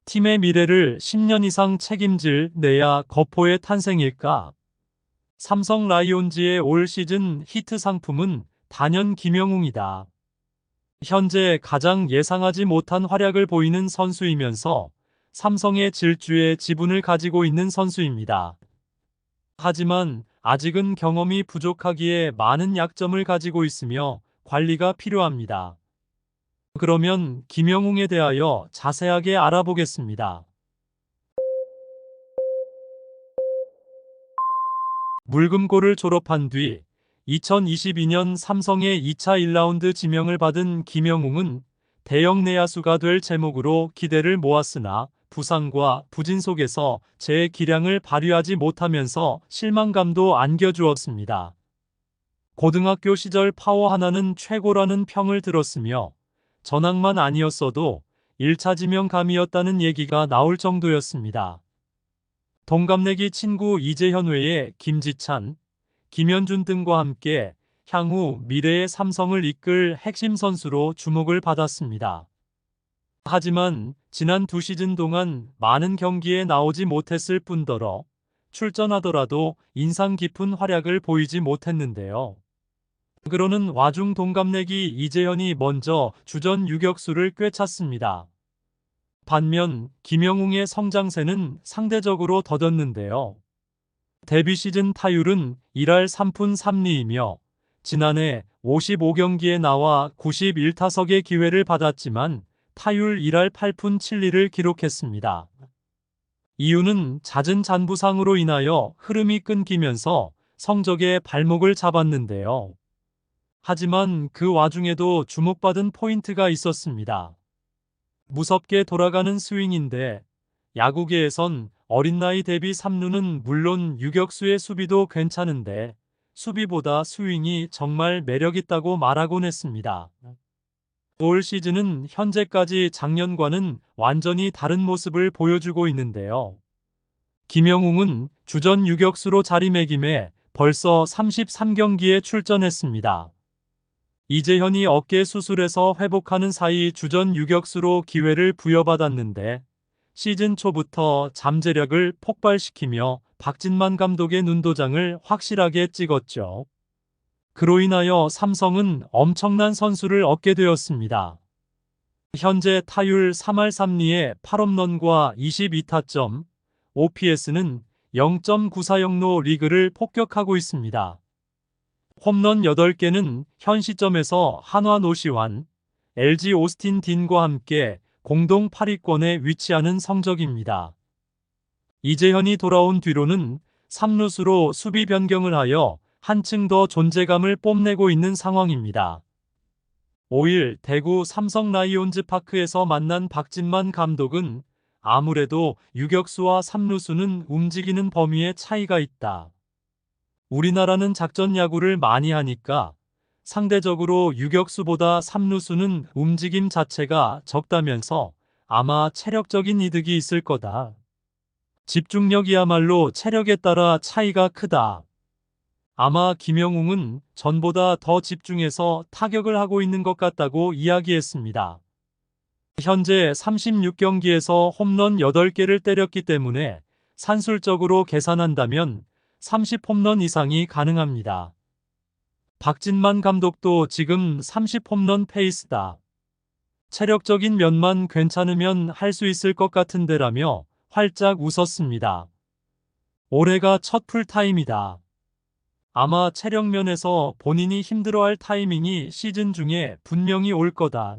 팀의 미래를 10년 이상 책임질 내야 거포의 탄생일까? 삼성 라이온즈의 올 시즌 히트 상품은 단연 김영웅이다. 현재 가장 예상하지 못한 활약을 보이는 선수이면서 삼성의 질주에 지분을 가지고 있는 선수입니다. 하지만 아직은 경험이 부족하기에 많은 약점을 가지고 있으며 관리가 필요합니다. 그러면 김영웅에 대하여 자세하게 알아보겠습니다. 물금고를 졸업한 뒤 2022년 삼성의 2차 1라운드 지명을 받은 김영웅은 대형 내야수가 될 제목으로 기대를 모았으나 부상과 부진 속에서 제 기량을 발휘하지 못하면서 실망감도 안겨주었습니다. 고등학교 시절 파워 하나는 최고라는 평을 들었으며 전학만 아니었어도 1차 지명감이었다는 얘기가 나올 정도였습니다. 동갑내기 친구 이재현 외에 김지찬, 김현준 등과 함께 향후 미래의 삼성을 이끌 핵심 선수로 주목을 받았습니다. 하지만 지난 2시즌 동안 많은 경기에 나오지 못했을 뿐더러 출전하더라도 인상 깊은 활약을 보이지 못했는데요. 그러는 와중 동갑내기 이재현이 먼저 주전 유격수를 꿰찼습니다. 반면 김영웅의 성장세는 상대적으로 더뎠는데요. 데뷔 시즌 타율은 1할 3푼 3리이며 지난해 55경기에 나와 91타석의 기회를 받았지만 타율 1할 8푼 7리를 기록했습니다. 이유는 잦은 잔부상으로 인하여 흐름이 끊기면서 성적에 발목을 잡았는데요. 하지만 그 와중에도 주목받은 포인트가 있었습니다. 무섭게 돌아가는 스윙인데 야구계에선 어린 나이 대비 3루는 물론 유격수의 수비도 괜찮은데 수비보다 스윙이 정말 매력있다고 말하곤 했습니다. 올 시즌은 현재까지 작년과는 완전히 다른 모습을 보여주고 있는데요. 김영웅은 주전 유격수로 자리매김해 벌써 33경기에 출전했습니다. 이재현이 어깨 수술에서 회복하는 사이 주전 유격수로 기회를 부여받았는데 시즌 초부터 잠재력을 폭발시키며 박진만 감독의 눈도장을 확실하게 찍었죠. 그로 인하여 삼성은 엄청난 선수를 얻게 되었습니다. 현재 타율 3할 3리에 8홈런과 22타점, OPS는 0.940로 리그를 폭격하고 있습니다. 홈런 8개는 현 시점에서 한화 노시환, LG 오스틴 딘과 함께 공동 8위권에 위치하는 성적입니다. 이재현이 돌아온 뒤로는 3루수로 수비 변경을 하여 한층 더 존재감을 뽐내고 있는 상황입니다. 5일 대구 삼성 라이온즈 파크에서 만난 박진만 감독은 아무래도 유격수와 3루수는 움직이는 범위에 차이가 있다. 우리나라는 작전 야구를 많이 하니까 상대적으로 유격수보다 3루수는 움직임 자체가 적다면서 아마 체력적인 이득이 있을 거다. 집중력이야말로 체력에 따라 차이가 크다. 아마 김영웅은 전보다 더 집중해서 타격을 하고 있는 것 같다고 이야기했습니다. 현재 36경기에서 홈런 8개를 때렸기 때문에 산술적으로 계산한다면 30홈런 이상이 가능합니다. 박진만 감독도 지금 30홈런 페이스다. 체력적인 면만 괜찮으면 할 수 있을 것 같은데라며 활짝 웃었습니다. 올해가 첫 풀타임이다. 아마 체력 면에서 본인이 힘들어할 타이밍이 시즌 중에 분명히 올 거다.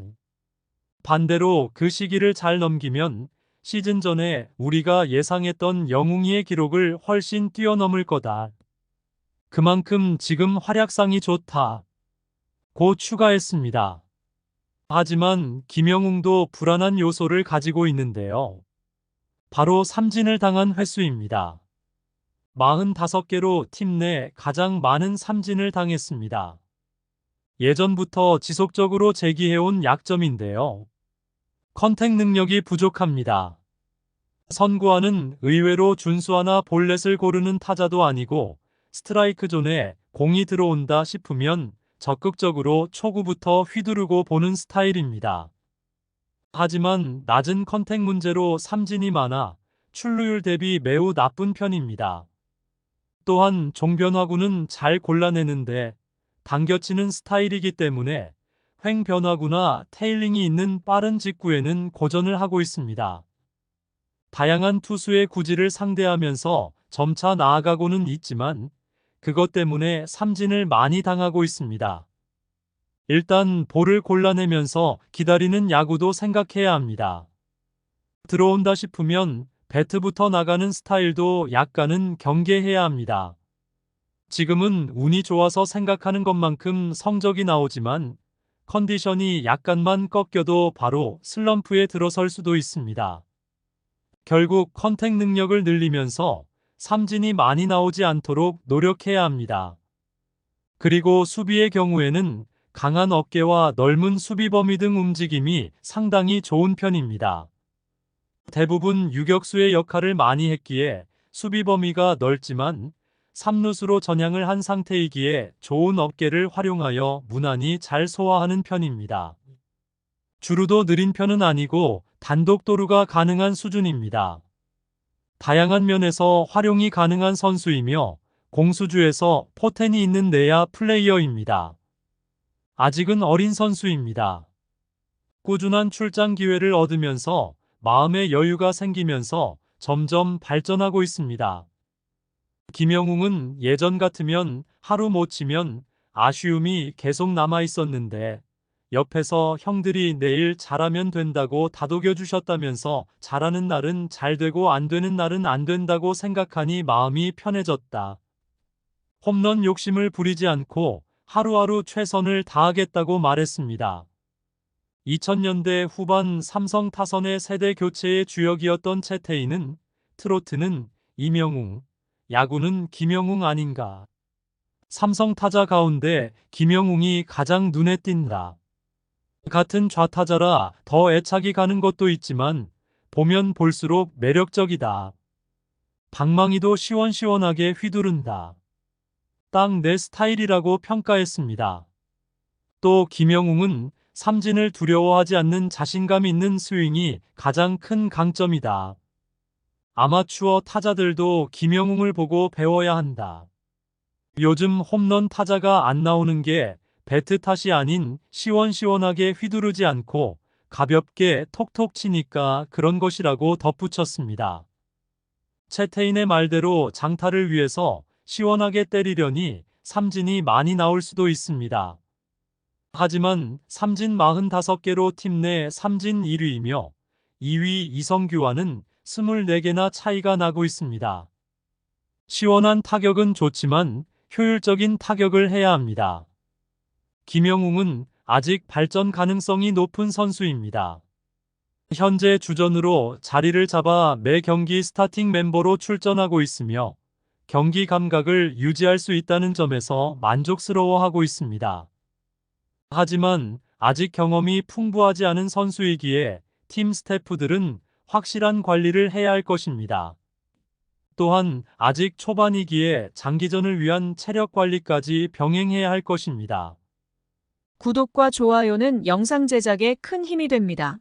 반대로 그 시기를 잘 넘기면 시즌 전에 우리가 예상했던 영웅이의 기록을 훨씬 뛰어넘을 거다. 그만큼 지금 활약상이 좋다. 고 추가했습니다. 하지만 김영웅도 불안한 요소를 가지고 있는데요. 바로 삼진을 당한 횟수입니다. 45개로 팀 내 가장 많은 삼진을 당했습니다. 예전부터 지속적으로 제기해온 약점인데요. 컨택 능력이 부족합니다. 선구안은 의외로 준수하나 볼넷을 고르는 타자도 아니고 스트라이크 존에 공이 들어온다 싶으면 적극적으로 초구부터 휘두르고 보는 스타일입니다. 하지만 낮은 컨택 문제로 삼진이 많아 출루율 대비 매우 나쁜 편입니다. 또한 종변화구는 잘 골라내는데 당겨치는 스타일이기 때문에 횡 변화구나 테일링이 있는 빠른 직구에는 고전을 하고 있습니다. 다양한 투수의 구질을 상대하면서 점차 나아가고는 있지만 그것 때문에 삼진을 많이 당하고 있습니다. 일단 볼을 골라내면서 기다리는 야구도 생각해야 합니다. 들어온다 싶으면 배트부터 나가는 스타일도 약간은 경계해야 합니다. 지금은 운이 좋아서 생각하는 것만큼 성적이 나오지만 컨디션이 약간만 꺾여도 바로 슬럼프에 들어설 수도 있습니다. 결국 컨택 능력을 늘리면서 삼진이 많이 나오지 않도록 노력해야 합니다. 그리고 수비의 경우에는 강한 어깨와 넓은 수비 범위 등 움직임이 상당히 좋은 편입니다. 대부분 유격수의 역할을 많이 했기에 수비 범위가 넓지만 3루수로 전향을 한 상태이기에 좋은 어깨를 활용하여 무난히 잘 소화하는 편입니다. 주루도 느린 편은 아니고 단독 도루가 가능한 수준입니다. 다양한 면에서 활용이 가능한 선수이며 공수주에서 포텐이 있는 내야 플레이어입니다. 아직은 어린 선수입니다. 꾸준한 출장 기회를 얻으면서 마음의 여유가 생기면서 점점 발전하고 있습니다. 김영웅은 예전 같으면 하루 못 치면 아쉬움이 계속 남아 있었는데 옆에서 형들이 내일 잘하면 된다고 다독여 주셨다면서 잘하는 날은 잘 되고 안 되는 날은 안 된다고 생각하니 마음이 편해졌다. 홈런 욕심을 부리지 않고 하루하루 최선을 다하겠다고 말했습니다. 2000년대 후반 삼성 타선의 세대 교체의 주역이었던 채태인은 트로트는 이명웅, 야구는 김영웅 아닌가. 삼성 타자 가운데 김영웅이 가장 눈에 띈다. 같은 좌타자라 더 애착이 가는 것도 있지만 보면 볼수록 매력적이다. 방망이도 시원시원하게 휘두른다. 딱 내 스타일이라고 평가했습니다. 또 김영웅은 삼진을 두려워하지 않는 자신감 있는 스윙이 가장 큰 강점이다. 아마추어 타자들도 김영웅을 보고 배워야 한다. 요즘 홈런 타자가 안 나오는 게 배트 탓이 아닌 시원시원하게 휘두르지 않고 가볍게 톡톡 치니까 그런 것이라고 덧붙였습니다. 채태인의 말대로 장타를 위해서 시원하게 때리려니 삼진이 많이 나올 수도 있습니다. 하지만 삼진 45개로 팀 내 삼진 1위이며 2위 이성규와는 24개나 차이가 나고 있습니다. 시원한 타격은 좋지만 효율적인 타격을 해야 합니다. 김영웅은 아직 발전 가능성이 높은 선수입니다. 현재 주전으로 자리를 잡아 매 경기 스타팅 멤버로 출전하고 있으며 경기 감각을 유지할 수 있다는 점에서 만족스러워하고 있습니다. 하지만 아직 경험이 풍부하지 않은 선수이기에 팀 스태프들은 확실한 관리를 해야 할 것입니다. 또한 아직 초반이기에 장기전을 위한 체력 관리까지 병행해야 할 것입니다. 구독과 좋아요는 영상 제작에 큰 힘이 됩니다.